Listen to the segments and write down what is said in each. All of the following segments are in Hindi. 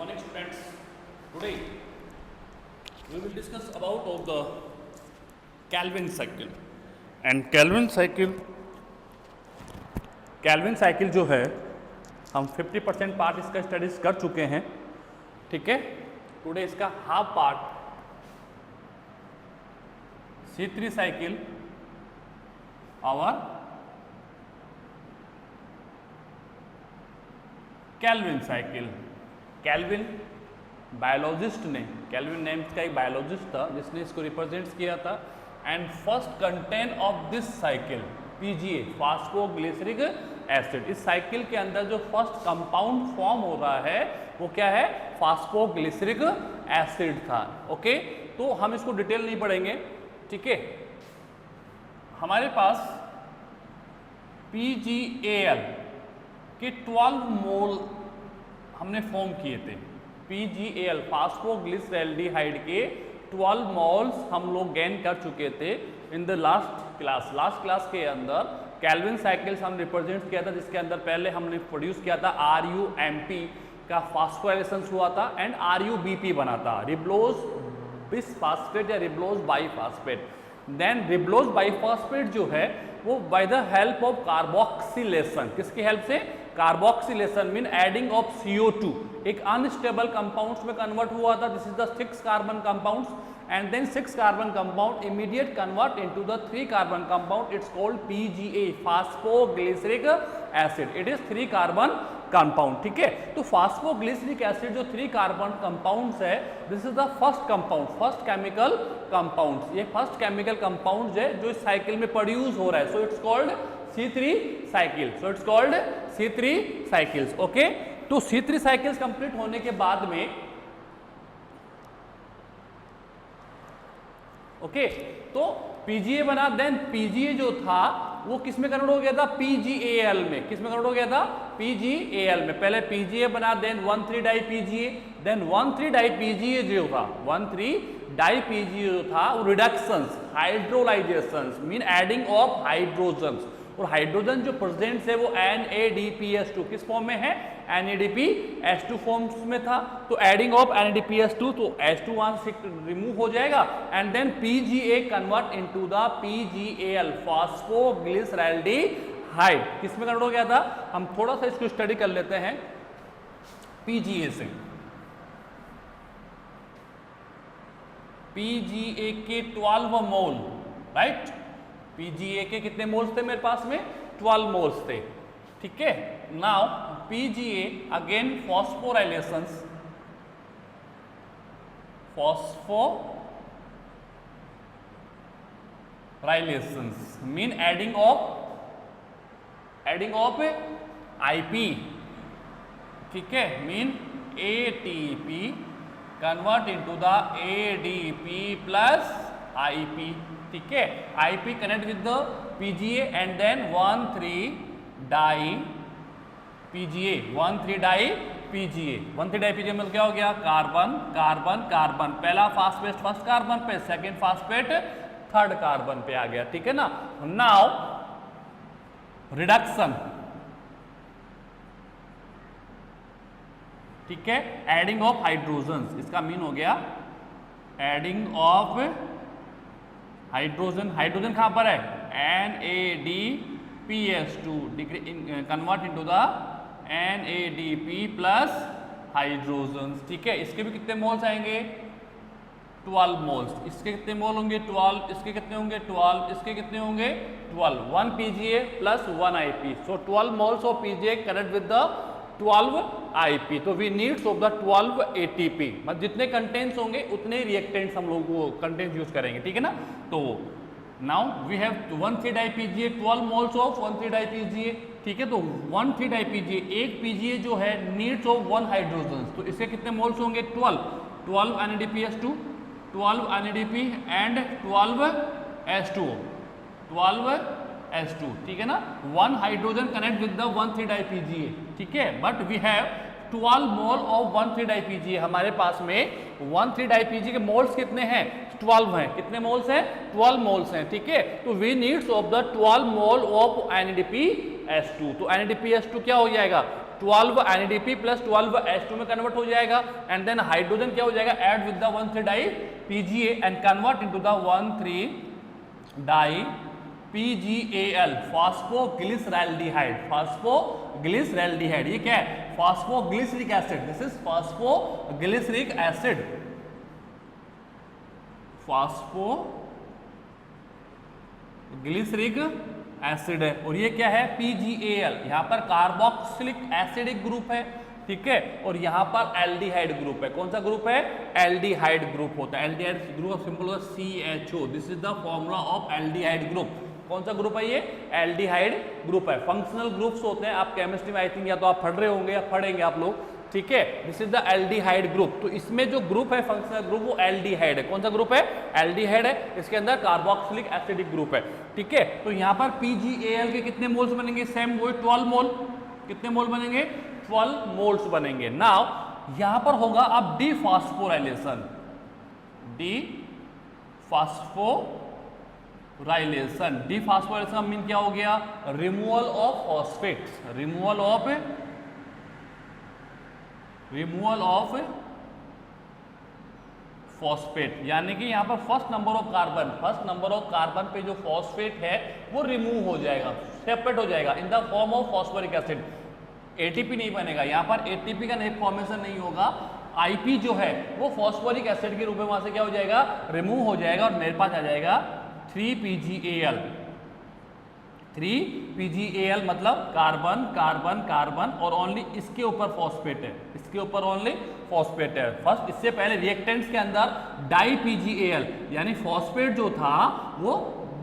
morning students. Today we will discuss about of the Calvin cycle. And Calvin cycle जो है हम 50% पार्ट इसका स्टडीज कर चुके हैं, ठीक है. टुडे इसका हाफ पार्ट C3 साइकिल और कैल्विन साइकिल. कैल्विन बायोलॉजिस्ट ने, कैल्विन नेम का एक बायोलॉजिस्ट था जिसने इसको रिप्रेजेंट किया था. And first content of this cycle PGA, phosphoglyceric acid. इस साइकिल के अंदर जो फर्स्ट कंपाउंड फॉर्म हो रहा है वो क्या है? फास्फोग्लिसरिक एसिड था. ओके, तो हम इसको डिटेल नहीं पढ़ेंगे, ठीक है. हमारे पास PGAl के 12 मोल हमने फॉर्म किए थे. PGAl फास्फोग्लिसरैल्डिहाइड के 12 मोल्स हम लोग गेन कर चुके थे इन द लास्ट क्लास के अंदर. कैल्विन साइकिल्स हम रिप्रेजेंट किया था जिसके अंदर पहले हमने प्रोड्यूस किया था RUMP का फास्फोराइलेशन हुआ था एंड RUBP बना था, रिब्लोज बिसफास्फेट या रिब्लोज बाइफास्फेट. देन रिब्लोज बाइफास्फेट जो है वो bye the help of carboxylation, किसकी हेल्प से? Carboxylation mean adding of CO2 एक अनस्टेबल कंपाउंड्स में कन्वर्ट हुआ था. This is the 6 carbon compounds and then 6 carbon compound immediate convert into the 3 carbon compound. It's called PGA, phosphoglyceric acid. It is 3 carbon compound, ठीक है. तो phosphoglyceric acid जो 3 carbon compounds है, this is the first compound, first chemical compounds. ये first chemical compounds है जो इस साइकिल में प्रोड्यूस हो रहा है. So it's called C3 cycle. So it's called C3 cycles. Okay, तो C3 cycles कंप्लीट होने के बाद में ओके, तो PGA बना. देन PGA जो था वो किस में कन्वर्ट हो गया था? PGAl में. किस में कन्वर्ट हो गया था? PGAl में. पहले PGA बना, देन 1,3-डाई PGA, देन 1,3-डाई PGA जो था, 1,3-डाई PGA जो था वो reductions, hydrolysations mean adding of hydrogens. और हाइड्रोजन जो प्रेजेंट है वो NADPS2 किस फॉर्म में है? NADPS2 फॉर्म्स में था. तो एडिंग ऑफ NADPS2, तो H2 वहां से रिमूव हो जाएगा and then PGA convert into the PGAl, phosphoglyceraldehyde. किस में कन्वर्ट हो गया था? हम थोड़ा सा इसको स्टडी कर लेते हैं PGA से. PGA के 12 मोल, राइट. PGA के कितने मोल्स थे मेरे पास में? 12 मोल्स थे, ठीक है. Now PGA again phosphorylations mean adding of IP, ठीक है, mean ATP convert into the ADP plus IP, ठीक है. IP connect with the PGA and then 1,3-डाई PGA, 1,3-डाई PGA. 1,3-डाई PGA मतलब क्या हो गया? Carbon carbon carbon. पहला फास्फेट फर्स्ट कार्बन पे, सेकेंड फास्फेट थर्ड कार्बन पे आ गया, ठीक है ना. नाउ रिडक्शन, ठीक है, एडिंग ऑफ हाइड्रोजन. इसका मीन हो गया एडिंग ऑफ हाइड्रोजन. हाइड्रोजन कहां पर है? NADPS2 convert into the NADP plus hydrogen, ठीक है. इसके भी कितने मोल्स आएंगे? 12 मोल्स. इसके कितने मोल होंगे? 12. इसके कितने होंगे? 12. इसके कितने होंगे? 12. 1 PGA plus 1 IP. So 12 moles of PGA connect with the 12 IP. तो we needs of the 12 ATP. मतलब जितने कंटेंट्स होंगे उतने रिएक्टेंट्स हम लोग वो कंटेंट्स यूज करेंगे, ठीक है ना. तो नाउ वी हैव 1,3-डाई PGA, 12 मोल्स ऑफ 1,3-डाई PGA, ठीक है. तो 1,3-डाई PGA, एक PGA जो है नीड्स ऑफ 1 हाइड्रोजन. तो इसके कितने मोल्स होंगे? 12 NADPS2, 12 NADP एंड 12 H2, ठीक है ना. 1 हाइड्रोजन कनेक्ट विद द 1,3-डाई PGA, ठीक है. But we have 12 mole of 1,3-डाई PGA. हमारे पास में 1,3-डाई PGA के मोल्स कितने हैं? 12 हैं. कितने मोल्स हैं? 12 मोल्स हैं, ठीक है. तो we needs of the 12 mole of NADPS2. तो NADPS2 क्या हो जाएगा? 12 NADP प्लस 12 H2 में कन्वर्ट हो जाएगा एंड देन हाइड्रोजन क्या हो जाएगा, add with the 1,3 di PGA and convert into the 1,3 di PGAL, phosphoglyceraldehyde. Phosphoglyceraldehyde ये क्या है, phosphoglyceric acid. This is phosphoglyceric acid, phosphoglyceric acid है। और ये क्या है, PGAL। यहाँ पर कार्बोक्सिलिक एसिड एक ग्रुप है, ठीक है, और यहाँ पर एल्डिहाइड ग्रुप है। कौन सा ग्रुप है, एल्डिहाइड ग्रुप होता है। एल्डिहाइड ग्रुप सिंपल होगा CHO। This is the formula of aldehyde group. कौन सा ग्रुप है ये, एल्डिहाइड ग्रुप है। फंक्शनल ग्रुप्स होते हैं, आप केमिस्ट्री में आई थिंक या तो आप पढ़ रहे होंगे या पढ़ेंगे आप लोग, ठीक है। This is the aldehyde group. तो इसमें जो ग्रुप है फंक्शनल ग्रुप वो एल्डिहाइड है। कौन सा ग्रुप है, एल्डिहाइड है। इसके अंदर कार्बोक्सिलिक एसिडिक ग्रुप है, ठीक है। तो यहाँ पर PGAL के कितने मोल्स बनेंगे, सेम वो 12 मोल। कितने मोल बनेंगे, 12 मोल्स बनेंगे। नाउ यहाँ पर होगा अब डिफॉस्फोराइलेशन। डिफॉस्फोराइलेशन का मीन क्या हो गया, removal of phosphates. Removal of phosphate, यानी कि यहाँ पर फर्स्ट नंबर ऑफ कार्बन पे जो फॉस्फेट है वो रिमूव हो जाएगा, सेपरेट हो जाएगा in the form of phosphoric acid. ATP नहीं बनेगा यहाँ पर, ATP का नहीं फॉर्मेशन नहीं होगा। IP जो है वो फॉस्फोरिक एसिड के रूप में वहां से क्या हो जाएगा, रिमूव हो जाएगा और मेरे पास आ जाएगा 3PGAL। 3PGAL मतलब कार्बन कार्बन कार्बन और ओनली इसके ऊपर फॉस्फेट है, इसके ऊपर ओनली फॉस्फेट है। फर्स्ट इससे पहले रिएक्टेंट्स के अंदर डाई PGAL यानी फॉस्फेट जो था वो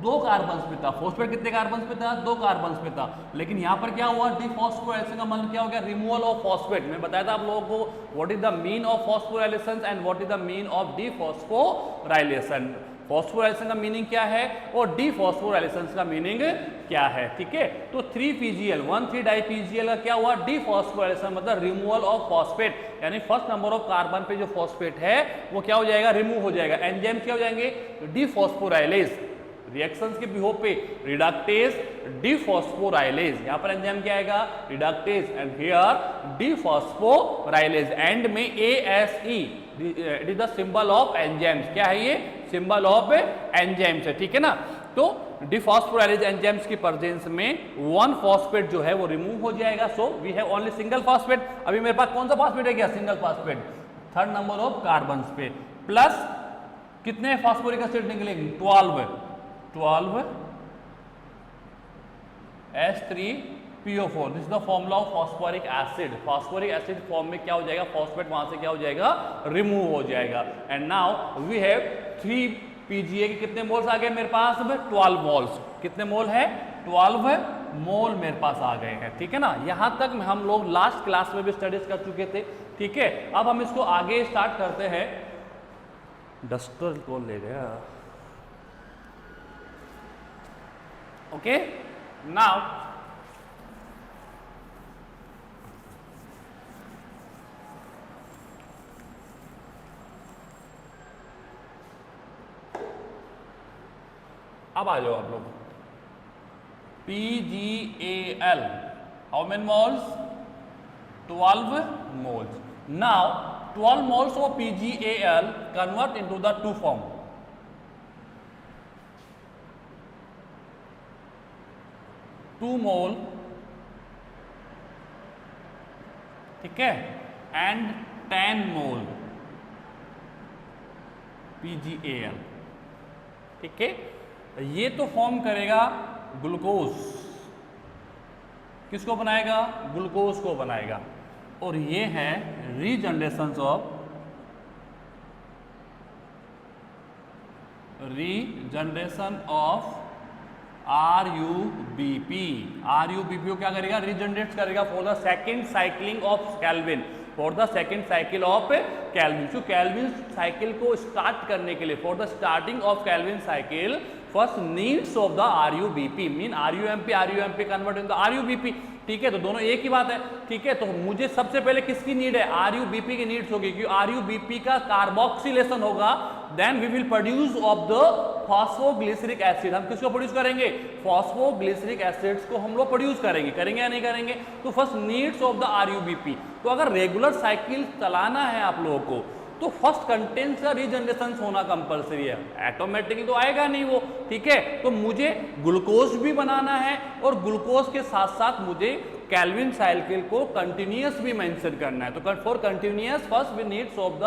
2 कार्बन्स पे था। फॉस्फेट कितने कार्बन्स पे था, 2 कार्बन्स पे था। लेकिन यहाँ पर क्या हुआ, डिफॉस्फोराइलेशन का मतलब क्या हो गया, रिमूवल ऑफ फॉस्फेट। मैं बताया था आप लोगों को what is the mean of phosphorylation and what is the mean of dephosphorylation. Phosphorylation का मीनिंग क्या है और डिफॉस्फोराइलेशन का मीनिंग क्या है, ठीक है। तो 3PGL 1,3 डाई PGL का क्या हुआ, डिफॉस्फोराइलेशन मतलब रिमूवल ऑफ फॉस्फेट, यानी फर्स्ट नंबर ऑफ कार्बन पे जो फॉस्फेट है वो क्या हो जाएगा, रिमूव हो जाएगा। एंजाइम क्या हो जाएंगे, डिफॉस्फोराइलेज। रिएक्शंस के बिहेव पे रिडक्टेज, डिफॉस्फोराइलेज। यहाँ पर एंजाइम क्या आएगा, रिडक्टेज एंड हियर डिफॉस्फोराइलेज। एंड में ASE, it is the symbol of enzymes. क्या है ये, सिंबल ऑफ एंजाइम्स है, ठीक है ना। तो डिफॉस्फोराइलेज एंजाइम्स की प्रेजेंस में 1 फॉस्फेट जो है वो रिमूव हो जाएगा। So we have only single phosphate. अभी मेरे पास कौन सा फॉस्फेट है, क्या single phosphate, third number of carbon पे। प्लस कितने फॉस्फोरिक एसिड निकलेंगे, 12 H3PO4। This is the formula of phosphoric acid. Phosphoric acid form में क्या हो जाएगा, फॉस्फेट वहां से क्या हो जाएगा, रिमूव हो जाएगा। And now we have 3PGA के कितने मोल्स आ गए मेरे पास, 12 मोल्स। कितने मोल है, 12 मोल मेरे पास आ गए हैं, ठीक है ना। यहां तक हम लोग लास्ट क्लास में भी स्टडीज कर चुके थे, ठीक है। अब हम इसको आगे स्टार्ट करते हैं। डस्टर को ले गया, ओके। नाउ अब आ जाओ आप लोग, PGAL how many moles, 12 moles. Now 12 moles of PGAL convert into the 2 form. 2 mole, ठीक है, and 10 mole PGAL, ठीक है। ये तो फॉर्म करेगा ग्लूकोज, किसको बनाएगा, ग्लूकोज को बनाएगा। और ये है रीजनरेशन ऑफ RUBP। RUBP को क्या करेगा, रीजनरेट करेगा for the second cycling of Calvin, for the second cycle of Calvin. तो कैल्विन साइकिल को स्टार्ट करने के लिए, for the starting of Calvin cycle first needs of the RUBP, mean RUMP convert in the RUBP, ठीक है। तो दोनों एक ही बात है, ठीक है। तो मुझे सबसे पहले किसकी नीड है, RUBP की नीड्स होगी, क्योंकि RUBP का कार्बोक्सिलेशन होगा then we will produce of the phosphoglyceric acid. हम किसको प्रोड्यूस करेंगे? फॉस्फोग्लिसरिक एसिड्स को हम लोग प्रोड्यूस करेंगे। करेंगे या नहीं करेंगे? तो first needs of the RuBP. तो अगर रेगुलर साइकिल चलाना है आप लोगों को तो फर्स्ट कंटेंट्स का रीजनरेशन होना कंपलसरी है। ऑटोमेटिकली तो आएगा नहीं वो, ठीक है। तो मुझे ग्लूकोज भी बनाना है और ग्लूकोज के साथ साथ मुझे कैल्विन साइकिल को कंटिन्यूअस भी मेंशन करना है। तो for continuous first we needs of the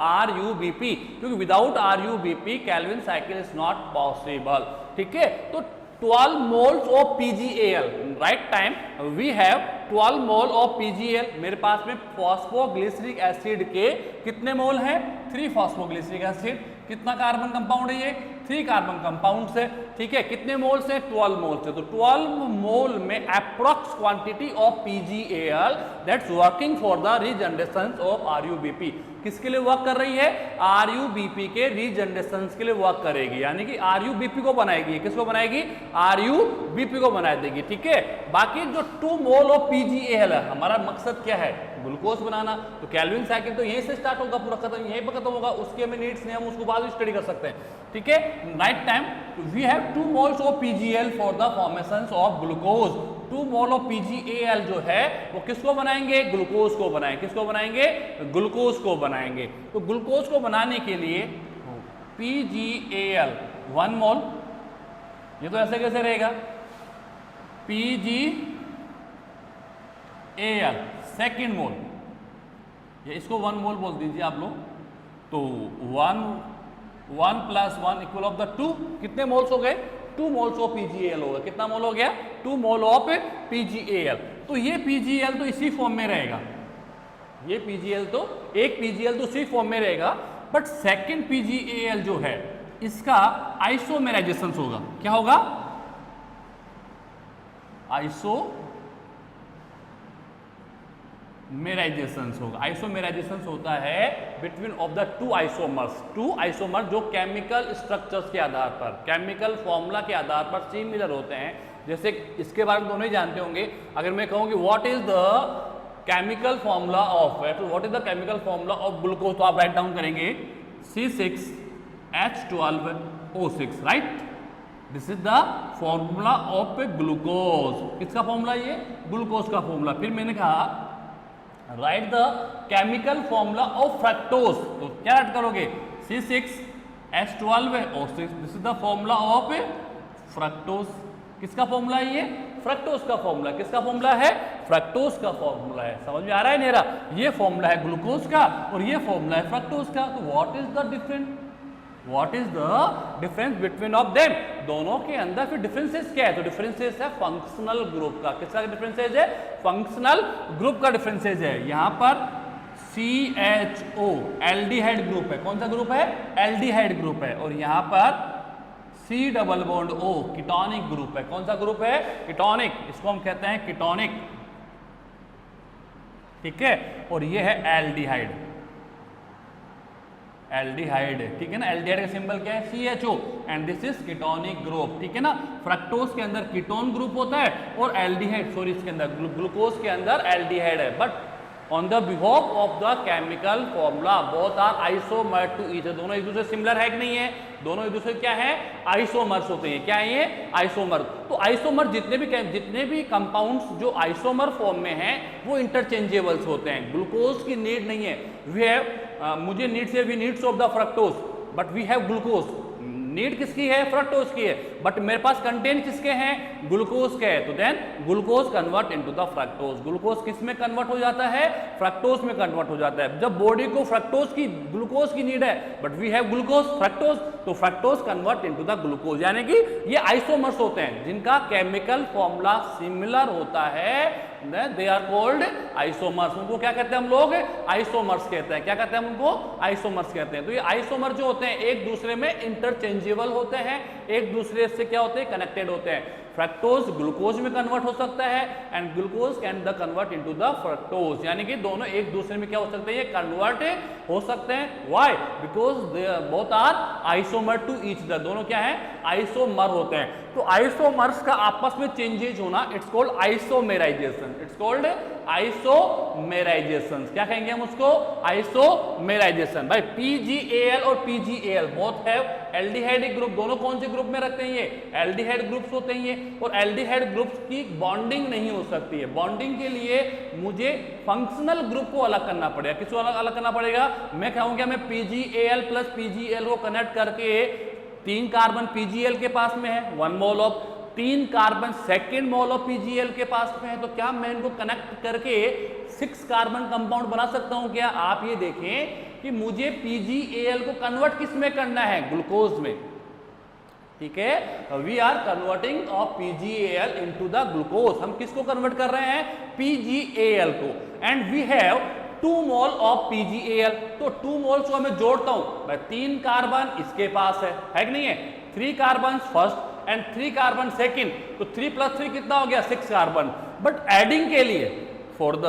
RuBP, क्योंकि without RuBP Calvin cycle is not possible, ठीक है। तो 12 moles of PgAl, right time we have 12 mole of PgAl। मेरे पास में फॉस्फोग्लिसरिक एसिड के कितने मोल हैं? 3 फॉस्फोग्लिसरिक एसिड। कितना कार्बन कंपाउंड है ये? 3 कार्बन कंपाउंड से, ठीक है। कितने मोल से? 12 मोल से। तो 12 मोल में approx quantity of PgAl that's working for the regeneration of RUBP। किसके लिए वर्क कर रही है? RUBP के रीजनरेशन के लिए वर्क करेगी, यानी कि RUBP को बनाएगी। किसको बनाएगी? RUBP को बना देगी, ठीक है। बाकी जो 2 मोल ऑफ PgAl है, हमारा मकसद क्या है? ग्लूकोज बनाना। तो कैल्विन साइकिल तो यहीं से स्टार्ट होगा, पूरा खत्म यहीं पर खत्म होगा, उसके हमें नीड्स नहीं, हम उसको बाद में स्टडी कर सकते हैं, ठीक है। Right time we have 2 moles of PgAl for the formation of glucose. 2 mole of PgAl जो है वो किसको बनाएंगे? ग्लूकोज को बनाएंगे। किसको बनाएंगे? ग्लूकोज को बनाएंगे। तो ग्लूकोज को बनाने के लिए PgAl 1 मोल, ये तो ऐसे कैसे रहेगा? PgAl सेकेंड मोल, ये इसको 1 मोल बोल दीजिए आप लोग। तो 1 + 1 इक्वल ऑफ द 2, कितने मोल्स हो गए? 2 मोल्स ऑफ PgAl होगा। कितना मोल हो गया? 2 मोल ऑफ PgAl। तो ये PgAl तो इसी फॉर्म में रहेगा, ये PgAl तो एक PgAl तो इसी फॉर्म में रहेगा, बट सेकेंड PgAl जो है इसका आइसोमेराइजेशन होगा। क्या होगा? आइसोमेराइजेशन होगा। आइसोमेराइजेशन होता है between of the 2 isomers. 2 isomer जो केमिकल स्ट्रक्चर्स के आधार पर, केमिकल फॉर्मूला के आधार पर सिमिलर होते हैं। जैसे इसके बारे में दोनों ही जानते होंगे। अगर मैं कहूँ कि what is the chemical formula of glucose, तो आप राइट डाउन करेंगे C6H12O6, right. This is the formula of glucose. किसका फॉर्मूला? ये ग्लूकोज का फॉर्मूला। फिर मैंने कहा right the chemical formula of fructose. तो क्या ऐड करोगे? C6H12O6। This is the formula of fructose. किसका फॉर्मूला है ये? फ्रक्टोज का फॉर्मूला। किसका फॉर्मूला है? फ्रक्टोज का फॉर्मूला है। समझ में आ रहा है मेरा? ये फॉर्मूला है ग्लूकोज का और ये फॉर्मूला है फ्रक्टोज का। तो what is the difference between of them? दोनों के अंदर फिर डिफरेंसेस क्या है? तो डिफरेंसेस है फंक्शनल ग्रुप का। किसका डिफरेंसेस है? फंक्शनल ग्रुप का डिफरेंसेस है। यहां पर CHO एल्डिहाइड ग्रुप है। कौन सा ग्रुप है? एल्डिहाइड ग्रुप है। और यहां पर C+O कीटोनिक ग्रुप है। कौन सा ग्रुप है? कीटोनिक। इसको हम कहते हैं कीटोनिक, ठीक है। और ये है एल्डिहाइड, ठीक है ना। एल्डिहाइड का सिंबल क्या है? CHO and this is ketonic group, ठीक है ना। फ्रक्टोज के अंदर कीटोन ग्रुप होता है और एल्डिहाइड, सॉरी इसके अंदर ग्लूकोज के अंदर एल्डिहाइड है। But on the behalf of the chemical formula both are isomer to each. दोनों एक दूसरे सिमिलर है कि नहीं है? दोनों एक दूसरे क्या है? आइसोमर्स होते हैं। क्या है ये? आइसोमर। तो आइसोमर जितने भी कंपाउंड्स जो आइसोमर फॉर्म में हैं वो इंटरचेंजेबल्स होते हैं। ग्लूकोज की नीड नहीं है। वी हैव मुझे needs of the fructose, but we have glucose. Need किसकी है? फ्रक्टोज की है, बट मेरे पास कंटेंट किसके हैं? ग्लूकोज के है। तो then glucose convert into the fructose. Glucose किस में कन्वर्ट हो जाता है? फ्रक्टोज में कन्वर्ट हो जाता है। जब बॉडी को ग्लूकोज की नीड है, but we have glucose fructose, तो fructose convert into the glucose. यानी कि ये आइसोमर्स होते हैं जिनका केमिकल फॉर्मूला सिमिलर होता है, दे आर कॉल्ड आइसोमर्स। उनको क्या कहते हैं हम लोग? आइसोमर्स कहते हैं। क्या कहते हैं उनको? आइसोमर्स कहते हैं। तो ये आइसोमर जो होते हैं एक दूसरे में इंटरचेंजेबल होते हैं, एक दूसरे से क्या होते हैं? कनेक्टेड होते हैं। फ्रक्टोज ग्लूकोज में कन्वर्ट हो सकता है and glucose can the convert into the fructose, यानी कि दोनों एक दूसरे में क्या हो सकते हैं, ये कन्वर्ट हो सकते हैं। Why? Because they both are isomer to each other, दोनों क्या है, आइसोमर होते हैं। तो आइसोमर्स का आपस में चेंजेज होना it's called isomerisation, it's called isomerisation. क्या कहेंगे हम उसको, आइसोमेराइजेशन। भाई PgAl और PgAl both have aldehyde group, दोनों कौन से ग्रुप में रखते हैं, ये एल्डिहाइड ग्रुप्स होते हैं ये, और एल्डिहाइड ग्रुप्स की बॉन्डिंग नहीं हो सकती है। बॉन्डिंग के लिए मुझे फंक्शनल ग्रुप को अलग करना पड़ेगा। किसको अलग करना पड़ेगा, मैं कहूंगा मैं PgAl प्लस PgAl को कनेक्ट करके 3 कार्बन PgAl के पास में है 1 mole of, 3 carbon second mole of PgAl के पास में है, तो क्या मैं इनको कनेक्ट करके 6 कार्बन कंपाउंड बना सकता हूं क्या? आप ये देखें कि मुझे PgAl को कन्वर्ट किस में करना है, ग्लूकोज में, ठीक है। We are converting of PgAl into the glucose, हम किसको कन्वर्ट कर रहे हैं, PgAl को, and we have 2 mole of PgAl, तो 2 मोल्स को मैं जोड़ता हूं, मैं 3 कार्बन इसके पास है कि नहीं है, 3 carbon first and 3 carbon second, तो 3 + 3 कितना हो गया, 6 कार्बन। बट एडिंग के लिए, for the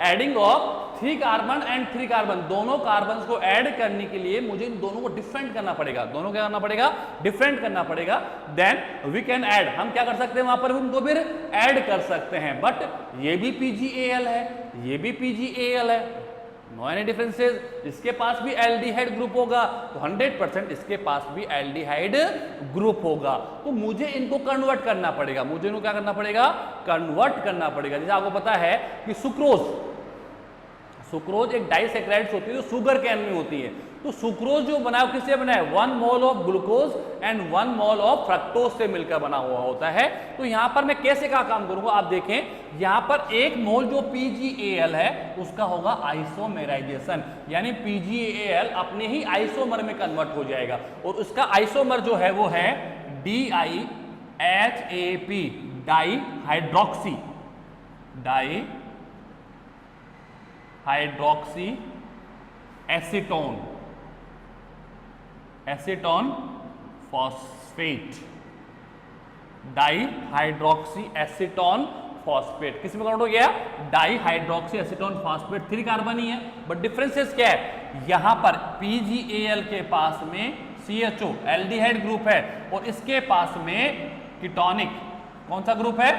adding of 3 carbon and 3 carbon, दोनों कार्बन को ऐड करने के लिए मुझे इन दोनों को डिफरेंट करना पड़ेगा, दोनों क्या करना पड़ेगा, डिफरेंट करना पड़ेगा। देन वी कैन ऐड, हम क्या कर सकते हैं वहां पर उनको फिर ऐड कर सकते हैं। बट ये भी PgAl है, ये भी PgAl है, नो एनी डिफरेंसेस। इसके पास भी एल्डिहाइड ग्रुप होगा, तो 100% इसके पास भी एल्डिहाइड ग्रुप होगा। तो मुझे इनको कन्वर्ट करना पड़ेगा, मुझे इनको क्या करना पड़ेगा, कन्वर्ट करना पड़ेगा। जैसे आपको पता है कि सुक्रोज एक डाइसैकेराइड्स होती है जो शुगर कैन में होती है, तो सुक्रोज जो बना है किससे बना है, 1 mole of glucose and 1 mole of fructose से मिलकर बना हुआ होता है। तो यहां पर मैं कैसे क्या काम करूंगा, आप देखें यहां पर 1 मोल जो PgAl है उसका होगा आइसोमेराइजेशन, यानी PgAl अपने ही आइसोमर में कन्वर्ट हो जाएगा, और उसका आइसोमर जो है वो है DIHAP, dihydroxy acetone phosphate, dihydroxy acetone phosphate किस में कन्वर्ट हो गया, डाइहाइड्रोक्सी एसीटोन फॉस्फेट, 3 कार्बन ही है। बट डिफरेंसेस क्या है, यहां पर PgAl के पास में CHO एल्डिहाइड ग्रुप है, और इसके पास में कीटोनिक, कौन सा ग्रुप है,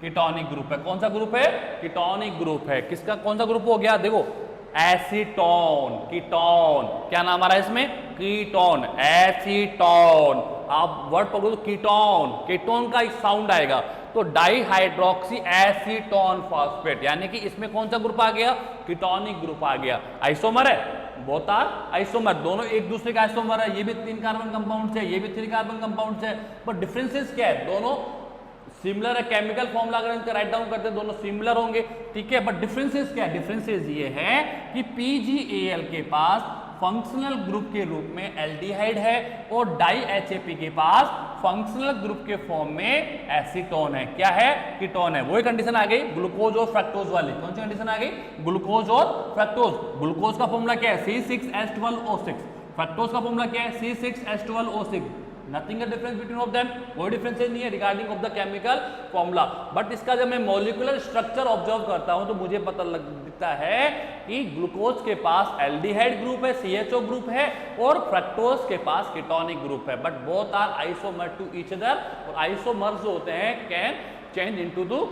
कीटोनिक ग्रुप है। कौन सा ग्रुप है, कीटोनिक ग्रुप है। किसका कौन सा ग्रुप हो गया, देखो एसीटोन, कीटोन, क्या नाम आ रहा है इसमें, कीटोन, एसीटोन। आप वर्ड पकड़ो तो कीटोन, कीटोन का एक साउंड आएगा, तो डाइहाइड्रोक्सी एसीटोन फॉस्फेट, यानी कि इसमें कौन सा ग्रुप आ गया, कीटोनिक ग्रुप आ गया। आइसोमर है, बोथ आर आइसोमर, दोनों एक दूसरे का आइसोमर है, ये भी 3 कार्बन कंपाउंड है, ये भी 3 कार्बन कंपाउंड है। पर डिफरेंसेस क्या है, दोनों सिमिलर है, केमिकल फॉर्मूला अगर इनका राइट डाउन करते हैं दोनों सिमिलर होंगे, ठीक है। बट डिफरेंसेस क्या है, डिफरेंसेस ये है कि PgAl के पास फंक्शनल ग्रुप के रूप में एल्डिहाइड है, और डाइएचएपी के पास फंक्शनल ग्रुप के फॉर्म में एसीटोन है, क्या है, कीटोन है। वही कंडीशन आ गई ग्लूकोज और फ्रक्टोज वाली, कौन सी कंडीशन आ गई, ग्लूकोज और फ्रक्टोज। ग्लूकोज का फॉर्मूला क्या है, C6H12O6, फ्रक्टोज का फॉर्मूला क्या है, C6H12O6, nothing difference between of them, कोई डिफरेंस नहीं है regarding of the chemical formula. But इसका जब मैं मॉलिक्यूलर स्ट्रक्चर ऑब्जर्व करता हूं तो मुझे पता लगता है कि ग्लूकोज के पास एल्डिहाइड ग्रुप है, CHO ग्रुप है, और फ्रक्टोज के पास कीटोनिक ग्रुप है। But both are isomer to each other, और आइसोमर्स जो होते हैं can change into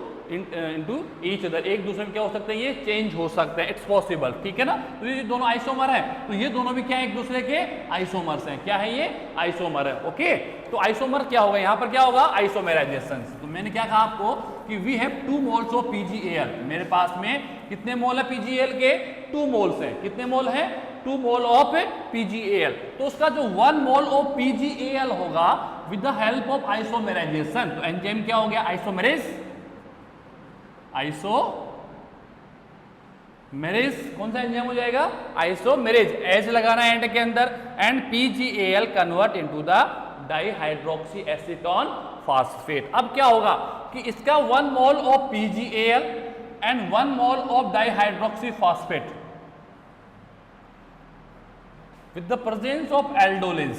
each other, एक दूसरे में क्या हो सकते हैं, ये चेंज हो सकते हैं, इट्स पॉसिबल, ठीक है ना। तो ये दोनों आइसोमर है, तो ये दोनों भी क्या है, एक दूसरे के आइसोमर्स हैं, क्या है, ये आइसोमर है, ओके। तो आइसोमर क्या होगा, यहां पर क्या होगा, आइसोमेराइजेशन। तो मैंने क्या कहा आपको कि we have 2 moles of PgAl, मेरे पास में कितने मोल है PgAl के, 2 मोल्स हैं, कितने मोल है, 2 मोल ऑफ PgAl। तो उसका जो 1 मोल ऑफ PgAl होगा with the help of isomerisation, तो एंजाइम क्या हो गया, आइसोमेरेज, कौन सा एंजाइम हो जाएगा, आइसोमेरेज, एच लगाना है एंड के अंदर, and PgAl convert into the dihydroxy acetone phosphate. अब क्या होगा कि इसका 1 mole of PgAl and 1 mole of dihydroxy phosphate with the presence of aldolase,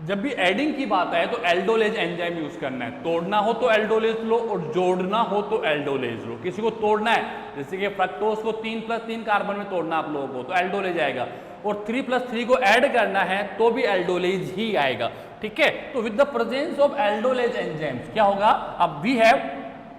जब भी एडिंग की बात आए तो एल्डोलेज एंजाइम यूज करना है। तोड़ना हो तो एल्डोलेज लो और जोड़ना हो तो एल्डोलेज लो। किसी को तोड़ना है, जैसे कि फ्रक्टोज को 3+3 कार्बन में तोड़ना आप लोगों को, तो एल्डोलेज आएगा, और 3+3 को ऐड करना है तो भी एल्डोलेज ही आएगा, ठीक है। तो with the presence of aldolase enzymes क्या होगा, अब वी हैव,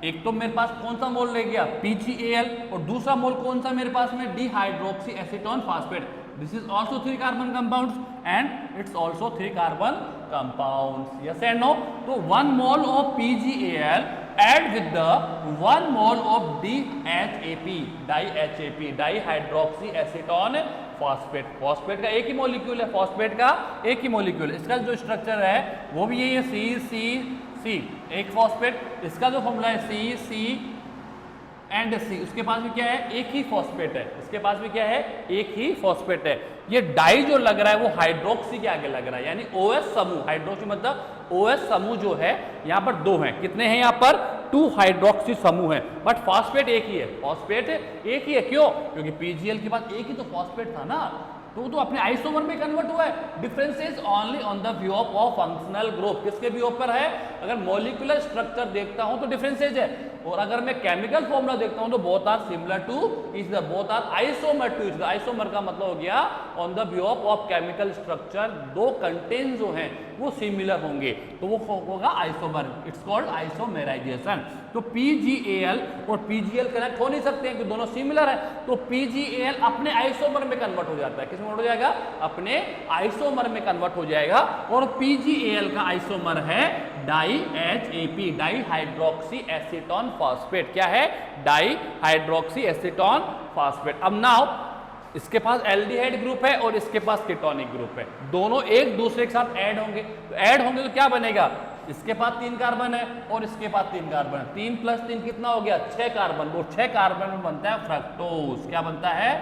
एक तो मेरे पास कौन सा मोल रह गया PgAl, और दूसरा मोल कौन सा मेरे पास में dihydroxy acetone phosphate. This is also 3 carbon compounds and it's also 3 carbon compounds, yes and no. तो 1 mole of PgAl add with the 1 mole of DHAP, DHAP, dihydroxy acetone phosphate. Phosphate का एक ही मॉलिक्यूल है, फॉस्फेट का एक ही मॉलिक्यूल, इसका जो स्ट्रक्चर है वो भी यही है, C एक फॉस्फेट, इसका जो फॉर्मूला है C एंड C, उसके पास भी क्या है, एक ही फॉस्फेट है, इसके पास भी क्या है, एक ही फॉस्फेट है। ये डाई जो लग रहा है वो हाइड्रोक्सी के आगे लग रहा है, यानी OS समूह, हाइड्रोक्सी मतलब OS समूह जो है यहाँ पर 2 हैं, कितने हैं यहाँ पर 2 हाइड्रोक्सी समूह है, बट फॉस्फेट एक ही है, फॉस्फेट एक ही है, क्यों, क्योंकि PgL के पास एक ही तो फॉस्फेट था ना, तो अपने आइसोमर में कन्वर्ट हुआ है। Difference is only on the view of functional group, किसके व्यू पर है, अगर मॉलिक्यूलर स्ट्रक्चर देखता हूं तो डिफरेंसेज है, और अगर मैं केमिकल फॉर्मूला देखता हूं तो both are similar to each other, both are isomer to each other. Isomer का मतलब हो गया on the view of chemical structure, दो कंटेंट जो हैं वो सिमिलर होंगे, तो वो होगा आइसोमर, इट्स कॉल्ड आइसोमेराइजेशन। तो PgAl और PgL कनेक्ट हो नहीं सकते हैं, कि दोनों सिमिलर है, तो PgAl अपने आइसोमर में कन्वर्ट हो जाता है, किस में हो जाएगा, अपने आइसोमर में कन्वर्ट हो जाएगा, और PgAl का आइसोमर है DHAP, डाइहाइड्रोक्सी एसीटोन फॉस्फेट। क्या है, डाइहाइड्रोक्सी एसीटोन फॉस्फेट। अब नाउ इसके पास एल्डिहाइड ग्रुप है और इसके पास कीटोनिक ग्रुप है, दोनों एक दूसरे के साथ ऐड होंगे, तो ऐड होंगे तो क्या बनेगा, इसके पास 3 कार्बन है और इसके पास 3 कार्बन है, 3+3 कितना हो गया, 6 कार्बन, वो 6 कार्बन में बनता है फ्रक्टोज। क्या बनता है,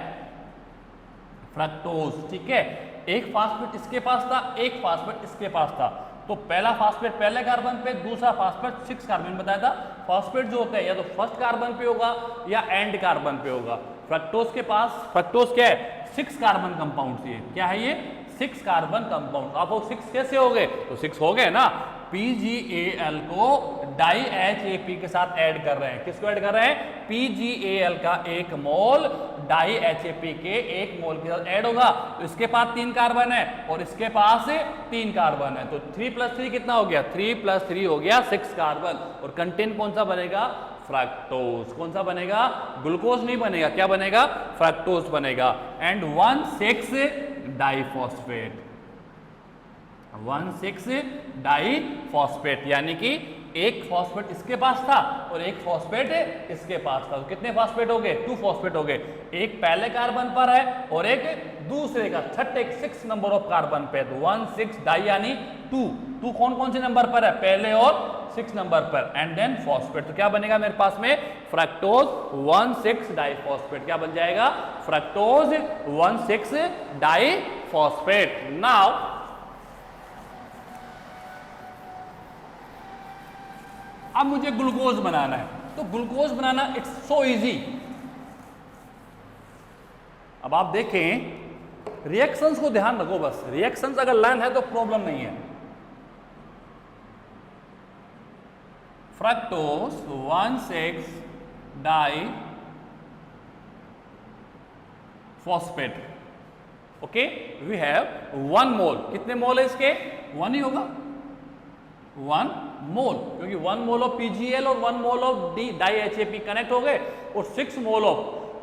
फ्रक्टोज, ठीक है। एक फास्फेट इसके पास था, एक फास्फेट इसके पास था, तो पहला फास्फेट पहले कार्बन पे, दूसरा फास्फेट 6 कार्बन बताया था। फास्फेट जो होता है या तो फर्स्ट कार्बन पे होगा या एंड कार्बन पे होगा। फ्रक्टोज के पास, फ्रक्टोज क्या है, 6 कार्बन कंपाउंड, ये क्या है, ये 6 कार्बन कंपाउंड। आप वो 6 कैसे हो गए, तो 6 हो गए ना, PgAl को DHAP के साथ ऐड कर रहे हैं, किसको ऐड कर रहे हैं, PgAl का 1 मोल DHAP के 1 मोल के साथ ऐड होगा, तो इसके पास 3 कार्बन है और इसके पास 3 कार्बन है, तो 3+3 कितना हो गया, 3+3 हो गया 6 कार्बन, और कंटेंट कौन सा बनेगा, फ्रक्टोज। कौन सा बनेगा, ग्लूकोज नहीं बनेगा, क्या बनेगा, फ्रक्टोज बनेगा। एंड 1,6 डाइफॉस्फेट, 1,6 डाइफॉस्फेट, यानी कि एक फॉस्फेट इसके पास था और एक फॉस्फेट इसके पास था, तो कितने फॉस्फेट हो गए, 2 फॉस्फेट हो गए, एक पहले कार्बन पर है और एक दूसरे का, छठे 6 नंबर ऑफ कार्बन पे, तो 1,6 डाई यानी 2 कौन कौन से नंबर पर है, पहले और 6 नंबर पर, एंड देन फॉस्फेट, तो क्या बनेगा मेरे पास में, फ्रक्टोज 1,6 डाइफॉस्फेट। क्या बन जाएगा, फ्रक्टोज 1,6 डाइफॉस्फेट। नाउ अब मुझे ग्लूकोज बनाना है, तो glucose banana it's so easy. अब आप देखें रिएक्शंस को ध्यान रखो, बस रिएक्शंस अगर लर्न है तो प्रॉब्लम नहीं है। Fructose 1,6 di phosphate, okay, we have 1 mole, कितने मोल है इसके, 1 ही होगा, 1 मोल, क्योंकि 1 मोल ऑफ PgL और 1 मोल ऑफ DHAP कनेक्ट हो गए, और 6 mole of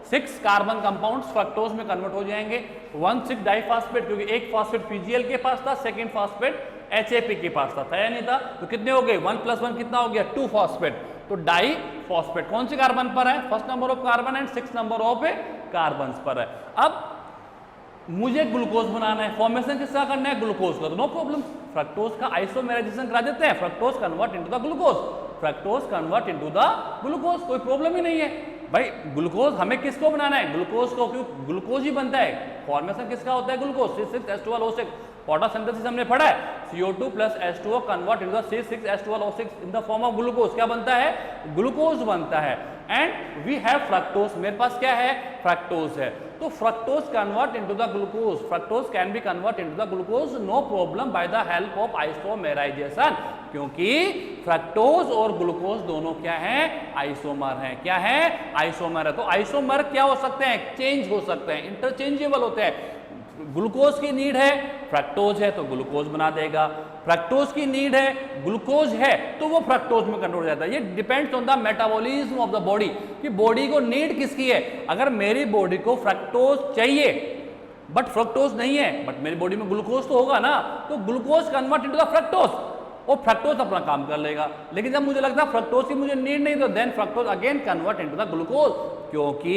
6 carbon compounds fructose में कन्वर्ट हो जाएंगे। 1,6 डाइफॉस्फेट, क्योंकि एक फॉस्फेट PgL के पास था, सेकंड फॉस्फेट HAP के पास था या नहीं था, तो कितने हो गए, 1+1 कितना हो गया, 2 फॉस्फेट, तो डाइफॉस्फेट कौन से कार्बन पर है, first number of carbon and 6 number of carbon पर है। अब मुझे ग्लूकोज बनाना है, फॉर्मेशन किसका करना है, ग्लूकोज का, तो नो प्रॉब्लम, फ्रक्टोज का आइसोमेराइजेशन करा देते हैं, fructose convert into the glucose, fructose convert into the glucose, कोई प्रॉब्लम ही नहीं है भाई। ग्लूकोज हमें किसको बनाना है, ग्लूकोज को, क्यों ग्लूकोज ही बनता है, फॉर्मेशन किसका होता है, ग्लूकोज, C6H12O6, फोटोसिंथेसिस हमने पढ़ा है, CO2 + H2O convert into the C6H12O6 in the form of glucose, क्या बनता है, ग्लूकोज बनता है। एंड वी हैव फ्रक्टोज, मेरे पास क्या है, फ्रक्टोज है। तो fructose convert into the glucose, fructose can be convert into the glucose no problem by the help of isomerization, क्योंकि फ्रक्टोज और ग्लूकोज दोनों क्या है, आइसोमर है। क्या है, आइसोमर है। तो आइसोमर क्या हो सकते हैं, चेंज हो सकते हैं, इंटरचेंजेबल होते हैं। ग्लूकोज की नीड है, फ्रक्टोज है तो ग्लूकोज बना देगा, फ्रक्टोज की नीड है, ग्लूकोज है तो वो फ्रक्टोज में कन्वर्ट हो जाता है। ये depends on the metabolism of the body, कि बॉडी को नीड किसकी है। अगर मेरी बॉडी को फ्रक्टोज चाहिए बट फ्रक्टोज नहीं है, बट मेरी बॉडी में ग्लूकोज तो होगा ना, तो glucose convert into the fructose, और फ्रक्टोज अपना काम कर लेगा। लेकिन जब मुझे लगता है फ्रक्टोज की मुझे नीड नहीं, तो then fructose again convert into the glucose, क्योंकि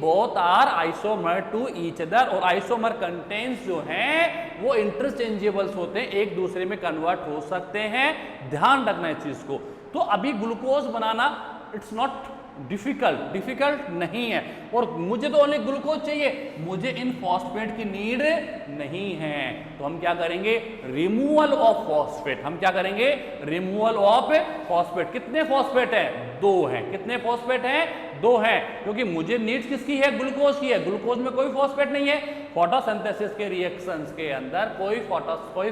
both are isomer to each other, और आइसोमर कंटेंट्स जो हैं वो इंटरचेंजेबल्स होते हैं, एक दूसरे में कन्वर्ट हो सकते हैं। ध्यान रखना इस चीज को। तो अभी glucose banana it's not difficult नहीं है, और मुझे तो ओनली ग्लूकोज चाहिए, मुझे इन फॉस्फेट की नीड नहीं है। तो हम क्या करेंगे, रिमूवल ऑफ फॉस्फेट। हम क्या करेंगे, रिमूवल ऑफ फॉस्फेट। कितने फॉस्फेट है, 2 हैं। कितने फॉस्फेट हैं, 2 हैं, क्योंकि मुझे नीड किसकी है, ग्लूकोज की है। ग्लूकोज में कोई फॉस्फेट नहीं है, फोटोसिंथेसिस के रिएक्शंस के अंदर कोई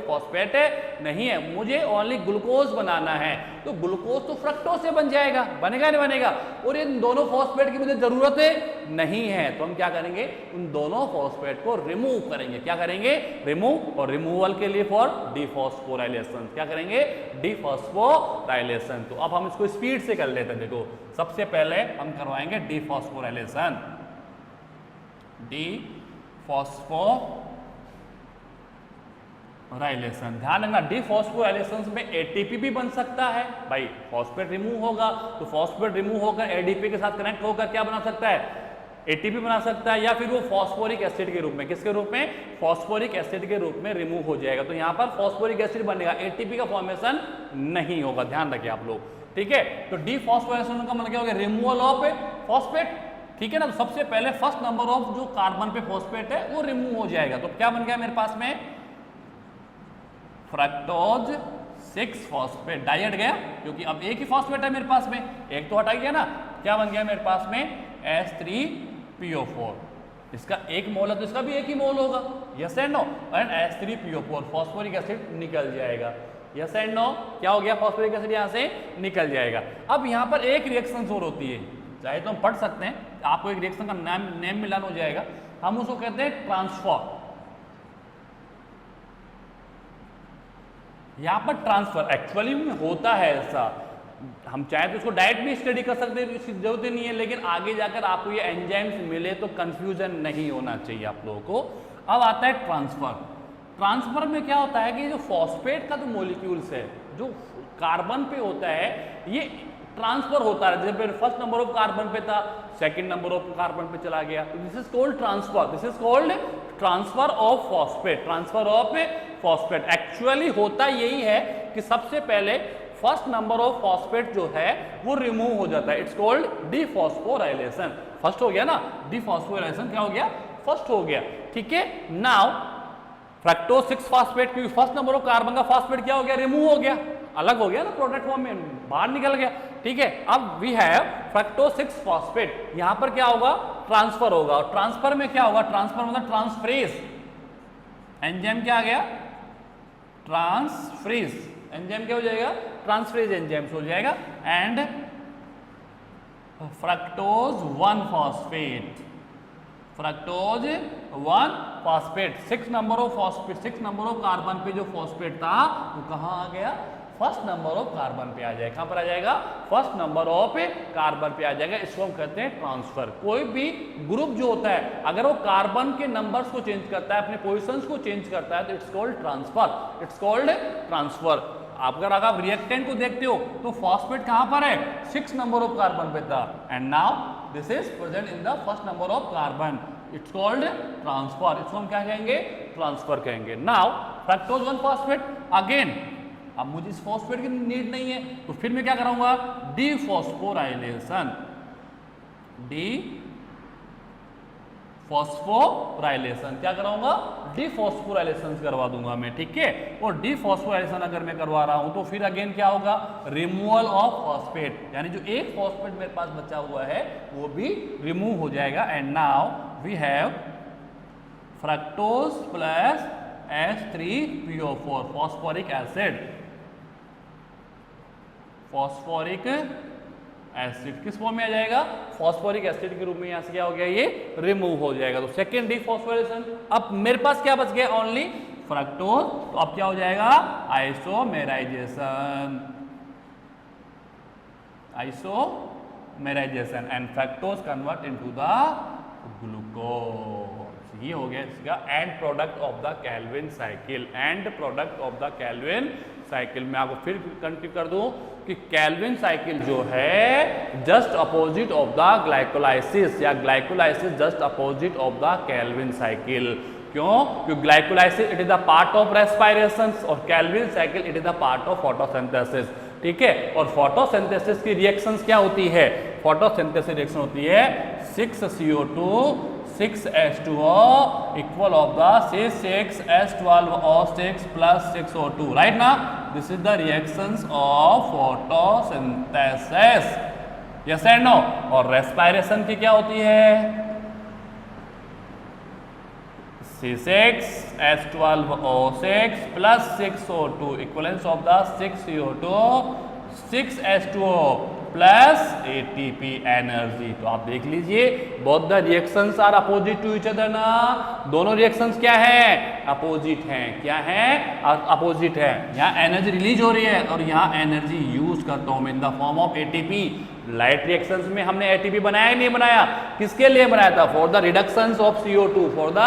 फॉस्फेट नहीं है, मुझे ओनली ग्लूकोज बनाना है। तो ग्लूकोज तो फ्रक्टोज से बन जाएगा, बनेगा नहीं बनेगा, और इन दोनों फॉस्फेट की मुझे जरूरत नहीं है। तो हम क्या करेंगे, उन दोनों फॉस्फेट को रिमूव करेंगे। क्या करेंगे, रिमूव, और रिमूवल के लिए फॉर डीफॉस्फोराइलेशन। क्या करेंगे, डीफॉस्फोराइलेशन। तो अब हम इसको स्पीड से कर लेते हैं। देखो, सबसे पहले हम करवाएंगे डीफॉस्फोराइलेशन। डीफॉस्फोराइलेशन, ध्यान रखना, डीफॉस्फोराइलेशन में एटीपी भी बन सकता है। भाई फॉस्फेट रिमूव होगा तो फॉस्फेट रिमूव होकर एडीपी के साथ कनेक्ट होकर क्या बना सकता है, एटीपी बना सकता है, या फिर वो फॉस्फोरिक एसिड के रूप में, किसके रूप में, फॉस्फोरिक एसिड के रूप में रिमूव हो जाएगा। तो यहाँ पर फॉस्फोरिक एसिड बनेगा, एटीपी का फॉर्मेशन नहीं होगा, ध्यान रखिए आप लोग। ठीक है, तो डीफॉस्फोराइलेशन का मतलब क्या हो गया, रिमूवल ऑफ फॉस्फेट। ठीक है ना, तो सबसे पहले फर्स्ट नंबर ऑफ जो कार्बन पे फॉस्फेट है वो रिमूव हो जाएगा। तो क्या बन गया मेरे पास में, फ्रक्टोज 6 फॉस्फेट, डाई हट गया, क्योंकि अब एक ही फॉस्फेट है मेरे पास में, एक तो हटा गया ना। क्या बन गया मेरे पास में, H3PO4। इसका एक मोल है तो इसका भी एक ही मोल होगा, yes and no, and H3PO4 phosphoric acid निकल जाएगा, यस एंड नो। क्या हो गया, फॉस्फोरिक एसिड यहां से निकल जाएगा। अब यहां पर एक रिएक्शन और होती है, चाहे तो हम पढ़ सकते हैं, आपको एक रिएक्शन का नेम मिलान हो जाएगा, हम उसको कहते हैं ट्रांसफर। यहां पर ट्रांसफर एक्चुअली में होता है ऐसा, हम चाहे तो इसको डायरेक्ट भी स्टडी कर सकते हैं, इसकी जरूरत ही नहीं है, लेकिन आगे जाकर आपको ये एंजाइम्स मिले तो कंफ्यूजन नहीं होना चाहिए आप लोगों को। अब आता है ट्रांसफर। ट्रांसफर में क्या होता है कि जो फॉस्फेट का जो मॉलिक्यूल्स है जो कार्बन पे होता है, ये ट्रांसफर होता है। जैसे फर्स्ट नंबर ऑफ कार्बन पे था, सेकंड नंबर ऑफ कार्बन पे चला गया, this is called transfer. This is called transfer of phosphate, transfer of phosphate. Actually होता यही है कि सबसे पहले फर्स्ट नंबर ऑफ फॉस्फेट जो है वो रिमूव हो जाता है, इट्स कॉल्ड डीफॉस्फोराइलेशन। फर्स्ट हो गया ना, डीफॉस्फोराइलेशन क्या हो गया, फर्स्ट हो गया। ठीक है, नाउ फ्रक्टोज 6 फॉस्फेट, क्योंकि फर्स्ट नंबर ऑफ कार्बन का फॉस्फेट क्या हो गया, रिमूव हो गया, अलग हो गया ना, प्रोडक्ट फॉर्म में बाहर निकल गया। ठीक है, अब वी हैव फ्रक्टोज 6 फॉस्फेट, यहां पर क्या होगा, ट्रांसफर होगा, और ट्रांसफर में क्या होगा, ट्रांसफर मतलब ट्रांसफ्रेज, एंजाइम क्या आ गया, ट्रांसफ्रेज एंजाइम क्या हो जाएगा, ट्रांसफ्रेज एंजाइम्स हो जाएगा, and fructose 1 phosphate, fructose 1 phosphate, 6 number of phosphate, 6 number of carbon पे जो फॉस्फेट था वो कहां आ गया, फर्स्ट नंबर ऑफ कार्बन पे आ जाएगा। कहां पर आ जाएगा, फर्स्ट नंबर ऑफ कार्बन पे आ जाएगा। इसको हम कहते हैं ट्रांसफर। कोई भी ग्रुप जो होता है अगर वो कार्बन के नंबर्स को चेंज करता है, अपने पोजिशंस को चेंज करता है, तो it's called transfer, it's called transfer. अगर आप रिएक्टेंट को देखते हो तो फॉस्फेट कहां पर है, 6 नंबर ऑफ कार्बन पे था, and now this is present in the first number of carbon, it's called transfer. इसको हम क्या कहेंगे, ट्रांसफर कहेंगे। नाउ फ्रक्टोज 1 फॉस्फेट, अगेन अब मुझे इस फॉस्फेट की नीड नहीं है, तो फिर मैं क्या कराऊंगा, डीफॉस्फोराइलेशन, डीफॉस्फोराइलेशन क्या कराऊंगा, डीफॉस्फोराइलेशन करवा दूंगा मैं। ठीक है, और डीफॉस्फोराइलेशन अगर मैं करवा रहा हूं तो फिर अगेन क्या होगा, रिमूवल ऑफ फॉस्फेट, यानी जो एक फॉस्फेट मेरे पास बचा हुआ है वो भी रिमूव हो जाएगा, and now we have fructose plus H3PO4 phosphoric acid. Phosphoric acid किस फॉर्म में आ जाएगा? फॉस्फोरिक एसिड के रूप में यहां से क्या हो गया, ये रिमूव हो जाएगा। तो सेकेंड डीफॉस्फोरेशन। अब मेरे पास क्या बच गया? Only fructose. तो अब क्या हो जाएगा? Isomerisation. Isomerisation and fructose convert into the glucose. ये हो गया इसका and product of the Calvin cycle. And product of the Calvin cycle. मैं आपको फिर कंटिन्यू कर दूं कि कैल्विन साइकिल जो है just opposite of the glycolysis, या glycolysis just opposite of the Calvin cycle. क्यों? क्योंकि glycolysis it is the part of respiration और Calvin cycle it is the part of photosynthesis. ठीक है, और फोटोसिंथेसिस की रिएक्शंस क्या होती है? फोटोसिंथेसिस रिएक्शन होती है 6CO2 6H2O equal of the C6H12O6 plus 6O2, right now this is the reactions of photosynthesis, yes and no। और respiration की क्या होती है? C6H12O6 plus 6O2 equivalence of the 6CO2 6H2O plus ATP energy. तो आप देख लीजिए both the reactions are opposite to each other ना। दोनों रिएक्शंस क्या है? अपोजिट हैं। क्या है? अपोजिट है। यहाँ एनर्जी रिलीज हो रही है और यहाँ एनर्जी यूज करता हूं मैं in the form of ATP। Light reactions में हमने ATP बनाया ही नहीं बनाया। किसके लिए बनाया था? For the reductions of CO2, for the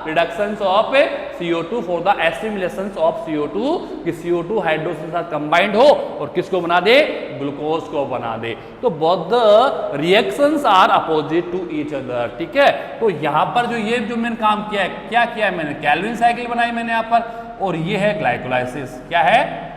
reductions of CO2, for the assimilations of CO2 कि CO2 हाइड्रोजन के साथ कंबाइंड हो और किसको बना दे? ग्लूकोज को बना दे। तो both the reactions are opposite to each other. ठीक है, तो यहां पर जो ये जो मैंने काम किया है, क्या किया है मैंने? कैल्विन साइकिल बनाई मैंने यहां पर, और ये है ग्लाइकोलाइसिस। क्या है?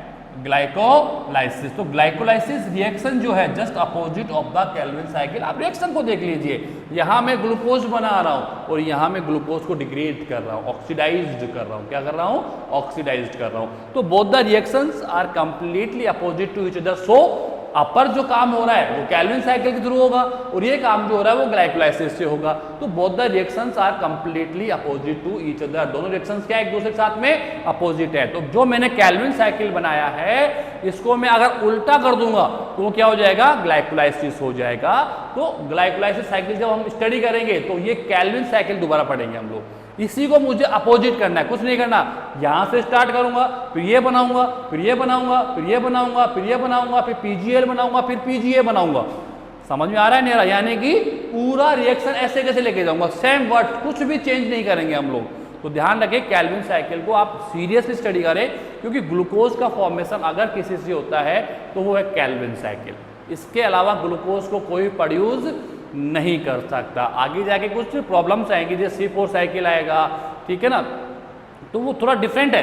ग्लाइकोलाइसिस। तो ग्लाइकोलाइसिस रिएक्शन जो है just opposite of the Calvin cycle. आप रिएक्शन को देख लीजिए, यहां मैं ग्लूकोज बना रहा हूं और यहां मैं ग्लूकोज को डिग्रेड कर रहा हूं, ऑक्सीडाइज्ड कर रहा हूं। क्या कर रहा हूं? ऑक्सीडाइज्ड कर रहा हूं। तो both the reactions are completely opposite to each other. So upper जो काम हो रहा है वो कैल्विन साइकिल के थ्रू होगा और ये काम जो हो रहा है वो ग्लाइकोलाइसिस से होगा। तो both the reactions are completely opposite to each other. दोनों रिएक्शंस क्या एक दूसरे के साथ में अपोजिट है। तो जो मैंने कैल्विन साइकिल बनाया है इसको मैं अगर उल्टा कर दूंगा तो वो क्या हो जाएगा? ग्लाइकोलाइसिस हो जाएगा। तो ग्लाइकोलाइसिस साइकिल जब हम स्टडी करेंगे तो ये कैल्विन साइकिल दोबारा पढ़ेंगे हम लोग। इसी को मुझे अपोजिट करना है, कुछ नहीं करना। यहां से स्टार्ट करूंगा, फिर ये बनाऊंगा, फिर ये बनाऊंगा, फिर ये बनाऊंगा, फिर ये बनाऊंगा, फिर PGL बनाऊंगा, फिर PGA बनाऊंगा। समझ में आ रहा है मेरा? यानी कि पूरा रिएक्शन ऐसे कैसे लेके जाऊंगा, सेम वर्ड, कुछ भी चेंज नहीं करेंगे हम लोग। तो ध्यान रखें कैल्विन साइकिल को आप सीरियसली स्टडी करें, क्योंकि ग्लूकोज का फॉर्मेशन अगर किसी से होता है तो वो है कैल्विन साइकिल। इसके अलावा ग्लूकोज को कोई प्रोड्यूस नहीं कर सकता। आगे जाके कुछ प्रॉब्लम्स आएंगी, जैसे C4 साइकिल आएगा, ठीक है ना, तो वो थोड़ा डिफरेंट है।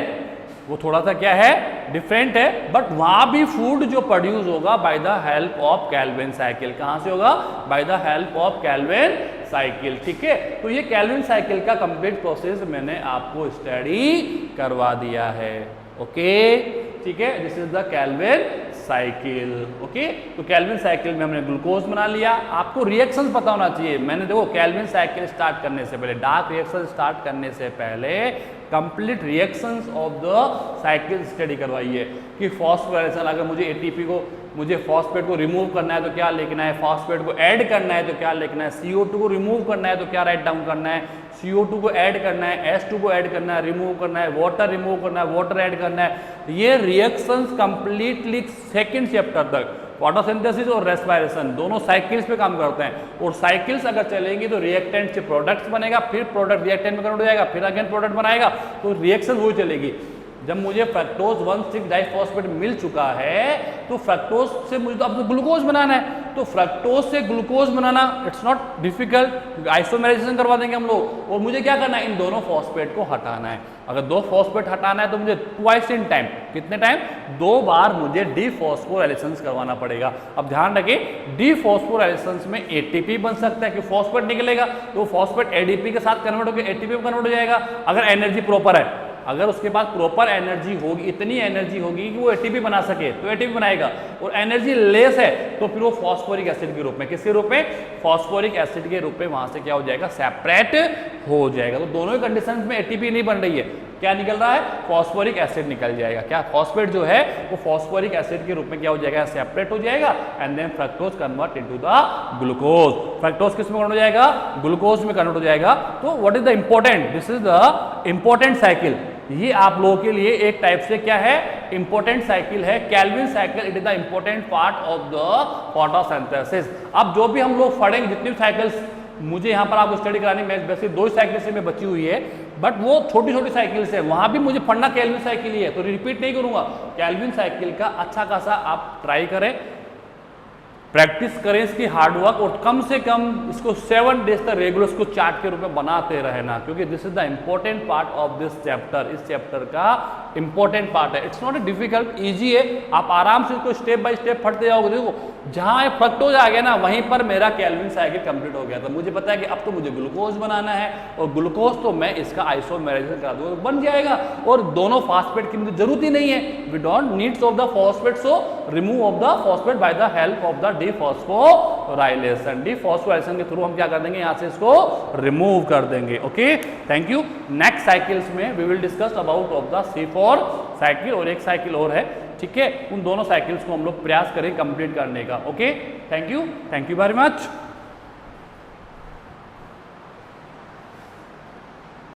वो थोड़ा सा क्या है? डिफरेंट है। बट वहां भी फूड जो प्रोड्यूस होगा bye the help of Calvin cycle. कहां से होगा? Bye the help of Calvin cycle. ठीक है, तो ये कैल्विन साइकिल का कंप्लीट प्रोसेस मैंने आपको स्टडी करवा दिया है। ओके, ठीक है, this is the Calvin cycle. Okay, तो कैल्विन साइकिल में हमने ग्लूकोज बना लिया। आपको रिएक्शंस पता होना चाहिए। मैंने देखो कैल्विन साइकिल स्टार्ट करने से पहले, डार्क रिएक्शन स्टार्ट करने से पहले complete reactions of the cycle study करवाई है कि फॉस्फोराइलेशन, अगर मुझे ATP को, मुझे फॉस्फेट को रिमूव करना है तो क्या लिखना है, फॉस्फेट को ऐड करना है तो क्या लिखना है, CO2 को रिमूव करना है तो क्या राइट डाउन करना है, CO2 को ऐड करना है, H2 को ऐड करना है, रिमूव करना है, वाटर रिमूव करना है, वाटर ऐड करना है। ये रिएक्शंस कंप्लीटली सेकंड चैप्टर तक फोटोसिंथेसिस और रेस्पिरेशन दोनों साइकिल्स पे काम करते हैं। और साइकिल्स अगर चलेंगी तो रिएक्टेंट से प्रोडक्ट्स बनेगा, फिर प्रोडक्ट रिएक्टेंट में कन्वर्ट हो जाएगा, फिर अगेन प्रोडक्ट बनाएगा, तो रिएक्शन वही चलेगी। जब मुझे फ्रक्टोज 1,6-डाइफॉस्फेट मिल चुका है तो फ्रक्टोज से मुझे तो अब ग्लूकोज बनाना है। तो फ्रक्टोज से glucose banana it's not difficult, isomerisation करवा देंगे हम लोग। और मुझे क्या करना है? इन दोनों फॉस्फेट को हटाना है। अगर 2 फॉस्फेट हटाना है तो मुझे ट्वाइस इन टाइम, कितने टाइम? 2 बार मुझे डीफॉस्फोराइलेशंस करवाना पड़ेगा। अब ध्यान रखिए डीफॉस्फोराइलेशंस में ATP बन सकता है कि फॉस्फेट निकलेगा तो फॉस्फेट ADP के साथ कन्वर्ट होकर ATP में कन्वर्ट हो जाएगा अगर एनर्जी प्रॉपर है। अगर उसके पास प्रॉपर एनर्जी होगी, इतनी एनर्जी होगी कि वो एटीपी बना सके तो एटीपी बनाएगा, और एनर्जी लेस है तो फिर वो फॉस्फोरिक एसिड के रूप में, किसके रूप में, फॉस्फोरिक एसिड के रूप में वहां से क्या हो जाएगा, सेपरेट हो जाएगा। तो दोनों ही कंडीशंस में एटीपी नहीं बन रही है, क्या निकल रहा है, फॉस्फोरिक एसिड निकल जाएगा। क्या, फॉस्फेट जो है वो फॉस्फोरिक एसिड के रूप में क्या हो जाएगा, सेपरेट हो जाएगा, and then fructose convert into the glucose. Fructose किस में कन्वर्ट हो जाएगा, ग्लूकोज में कन्वर्ट हो जाएगा। तो what is the important, this is the important cycle. ये आप लोगों के लिए एक टाइप से क्या है, इंपॉर्टेंट साइकिल है, Calvin cycle. It is the important part of the photosynthesis. अब जो भी हम लोग पढ़ेंगे, जितनी साइकिल्स मुझे यहाँ पर आपको स्टडी करानी, मैं वैसे 2 साइकिल से मैं बची हुई है, बट वो छोटी छोटी साइकिल्स है, वहां भी मुझे पढ़ना केल्विन साइकिल ही है, तो रिपीट नहीं करूंगा। केल्विन साइकिल का अच्छा खासा आप ट्राई करें, प्रैक्टिस करें इसकी हार्डवर्क, और कम से कम इसको 7 डेज तक रेगुलर इसको चार्ट के रूप में बनाते रहना, क्योंकि this is the important part of this chapter. इस चैप्टर का इंपॉर्टेंट पार्ट है, it's not a difficult, easy है, आप आराम से इसको स्टेप बाय स्टेप पढ़ते जाओगे। देखो जहां फ्रक्टोज आ गया ना, वहीं पर मेरा केल्विन साइकिल कंप्लीट हो गया था। मुझे पता है कि अब तो मुझे ग्लूकोज बनाना है, और ग्लूकोज तो मैं इसका आइसोमेराइजेशन करा दूंगा, बन जाएगा, और दोनों फास्फेट की मुझे जरूरत ही नहीं है, we don't needs of the phosphate, so remove of the phosphate by the help of the dephosphorylation. Dephosphorylation के थ्रू हम क्या कर देंगे, यहां से इसको रिमूव कर देंगे। Okay, thank you. Next cycles में we will discuss about of the C4 cycle, और एक साइकिल और है, ठीक है। उन दोनों साइकिल्स को हम लोग प्रयास करें कंप्लीट करने का। Okay, thank you very much.